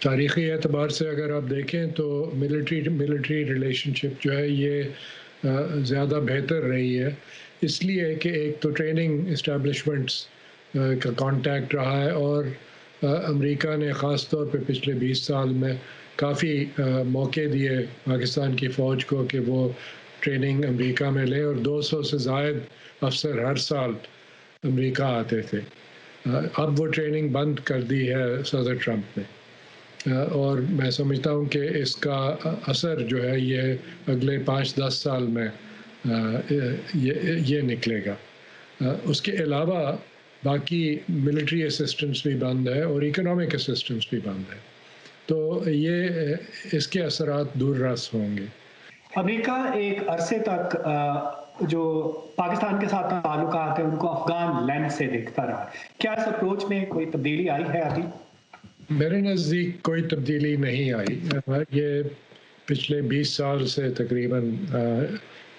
تاریخی اعتبار سے اگر آپ دیکھیں تو ملٹری ریلیشن شپ جو ہے یہ زیادہ بہتر رہی ہے، اس لیے کہ ایک تو ٹریننگ اسٹیبلشمنٹس کا کانٹیکٹ رہا ہے، اور امریکہ نے خاص طور پہ پچھلے 20 سال میں کافی موقع دیے پاکستان کی فوج کو کہ وہ ٹریننگ امریکہ میں لیں، اور 200 سے زائد افسر ہر سال امریکہ آتے تھے۔ اب وہ ٹریننگ بند کر دی ہے صدر ٹرمپ نے، اور میں سمجھتا ہوں کہ اس کا اثر جو ہے یہ اگلے 5-10 سال میں یہ نکلے گا۔ اس کے علاوہ باقی ملٹری اسسٹنس بھی بند ہے اور اکنامک اسسٹنس بھی بند ہے، تو یہ اس کے اثرات دور رس ہوں گے۔ امریکہ ایک عرصے تک جو پاکستان کے ساتھ تعلقات ہیں ان کو افغان لینس سے دیکھتا رہا، کیا اس اپروچ میں کوئی تبدیلی آئی ہے ابھی؟ میرے نزدیک کوئی تبدیلی نہیں آئی، یہ پچھلے 20 سال سے تقریباً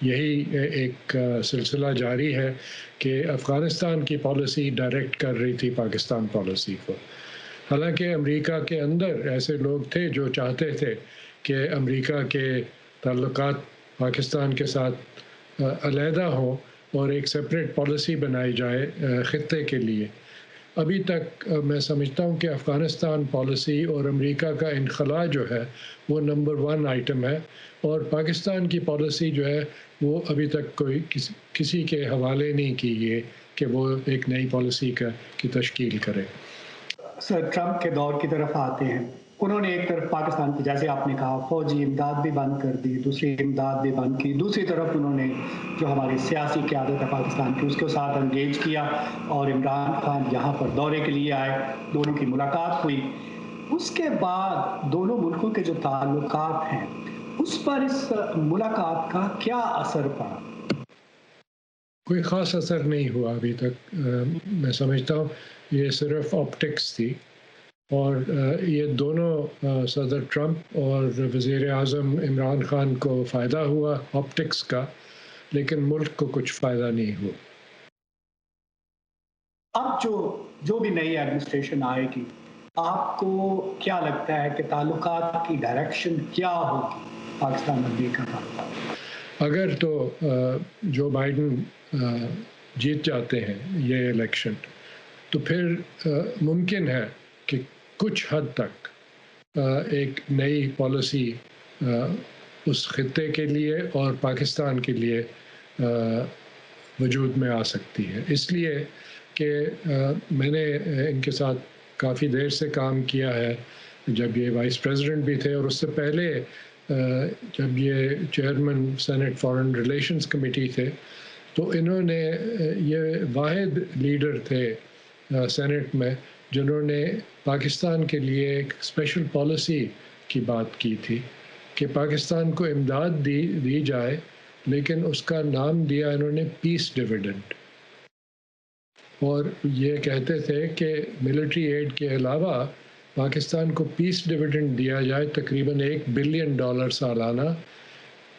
یہی ایک سلسلہ جاری ہے کہ افغانستان کی پالیسی ڈائریکٹ کر رہی تھی پاکستان پالیسی کو۔ حالانکہ امریکہ کے اندر ایسے لوگ تھے جو چاہتے تھے کہ امریکہ کے تعلقات پاکستان کے ساتھ علیحدہ ہوں اور ایک سپریٹ پالیسی بنائی جائے خطے کے لیے۔ ابھی تک میں سمجھتا ہوں کہ افغانستان پالیسی اور امریکہ کا انخلاء جو ہے وہ نمبر 1 آئٹم ہے، اور پاکستان کی پالیسی جو ہے وہ ابھی تک کوئی کسی کے حوالے نہیں کی گئی کہ وہ ایک نئی پالیسی کی تشکیل کرے۔ سر ٹرمپ کے دور کی طرف آتے ہیں، انہوں نے ایک طرف پاکستان کی جیسے آپ نے کہا فوجی امداد بھی بند کر دی، دوسری امداد بھی بند کی، دوسری طرف انہوں نے جو ہماری سیاسی قیادت ہے پاکستان کی اس کے ساتھ انگیج کیا، اور عمران خان یہاں پر دورے کے لیے آئے، دونوں کی ملاقات ہوئی۔ اس کے بعد دونوں ملکوں کے جو تعلقات ہیں اس پر اس ملاقات کا کیا اثر پڑا؟ کوئی خاص اثر نہیں ہوا ابھی تک، میں سمجھتا ہوں یہ صرف آپٹکس تھی، اور یہ دونوں صدر ٹرمپ اور وزیر اعظم عمران خان کو فائدہ ہوا آپٹکس کا، لیکن ملک کو کچھ فائدہ نہیں ہوا۔ اب جو بھی نئی ایڈمنسٹریشن آئے گی، آپ کو کیا لگتا ہے کہ تعلقات کی ڈائریکشن کیا ہوگی پاکستان امریکہ کا؟ اگر تو جو بائیڈن جیت جاتے ہیں یہ الیکشن، تو پھر ممکن ہے کہ کچھ حد تک ایک نئی پالیسی اس خطے کے لیے اور پاکستان کے لیے وجود میں آ سکتی ہے، اس لیے کہ میں نے ان کے ساتھ کافی دیر سے کام کیا ہے، جب یہ وائس پریزیڈنٹ بھی تھے، اور اس سے پہلے جب یہ chairman senate foreign relations committee تھے، تو انہوں نے یہ واحد لیڈر تھے سینٹ میں جنہوں نے پاکستان کے لیے ایک اسپیشل پالیسی کی بات کی تھی کہ پاکستان کو امداد دی جائے، لیکن اس کا نام دیا انہوں نے پیس ڈویڈنڈ، اور یہ کہتے تھے کہ ملٹری ایڈ کے علاوہ پاکستان کو پیس ڈویڈنڈ دیا جائے تقریباً $1 بلین سالانہ،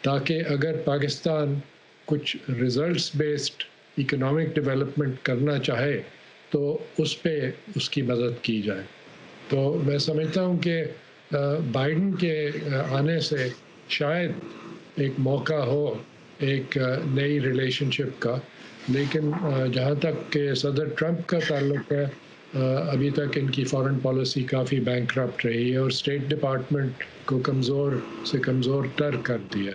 تاکہ اگر پاکستان کچھ ریزلٹس بیسڈ اکنامک ڈیولپمنٹ کرنا چاہے تو اس پہ اس کی مدد کی جائے۔ تو میں سمجھتا ہوں کہ بائیڈن کے آنے سے شاید ایک موقع ہو ایک نئی ریلیشن شپ کا، لیکن جہاں تک کہ صدر ٹرمپ کا تعلق ہے، ابھی تک ان کی فارن پالیسی کافی بینک کرپٹ رہی ہے اور اسٹیٹ ڈپارٹمنٹ کو کمزور سے کمزور تر کر دیا۔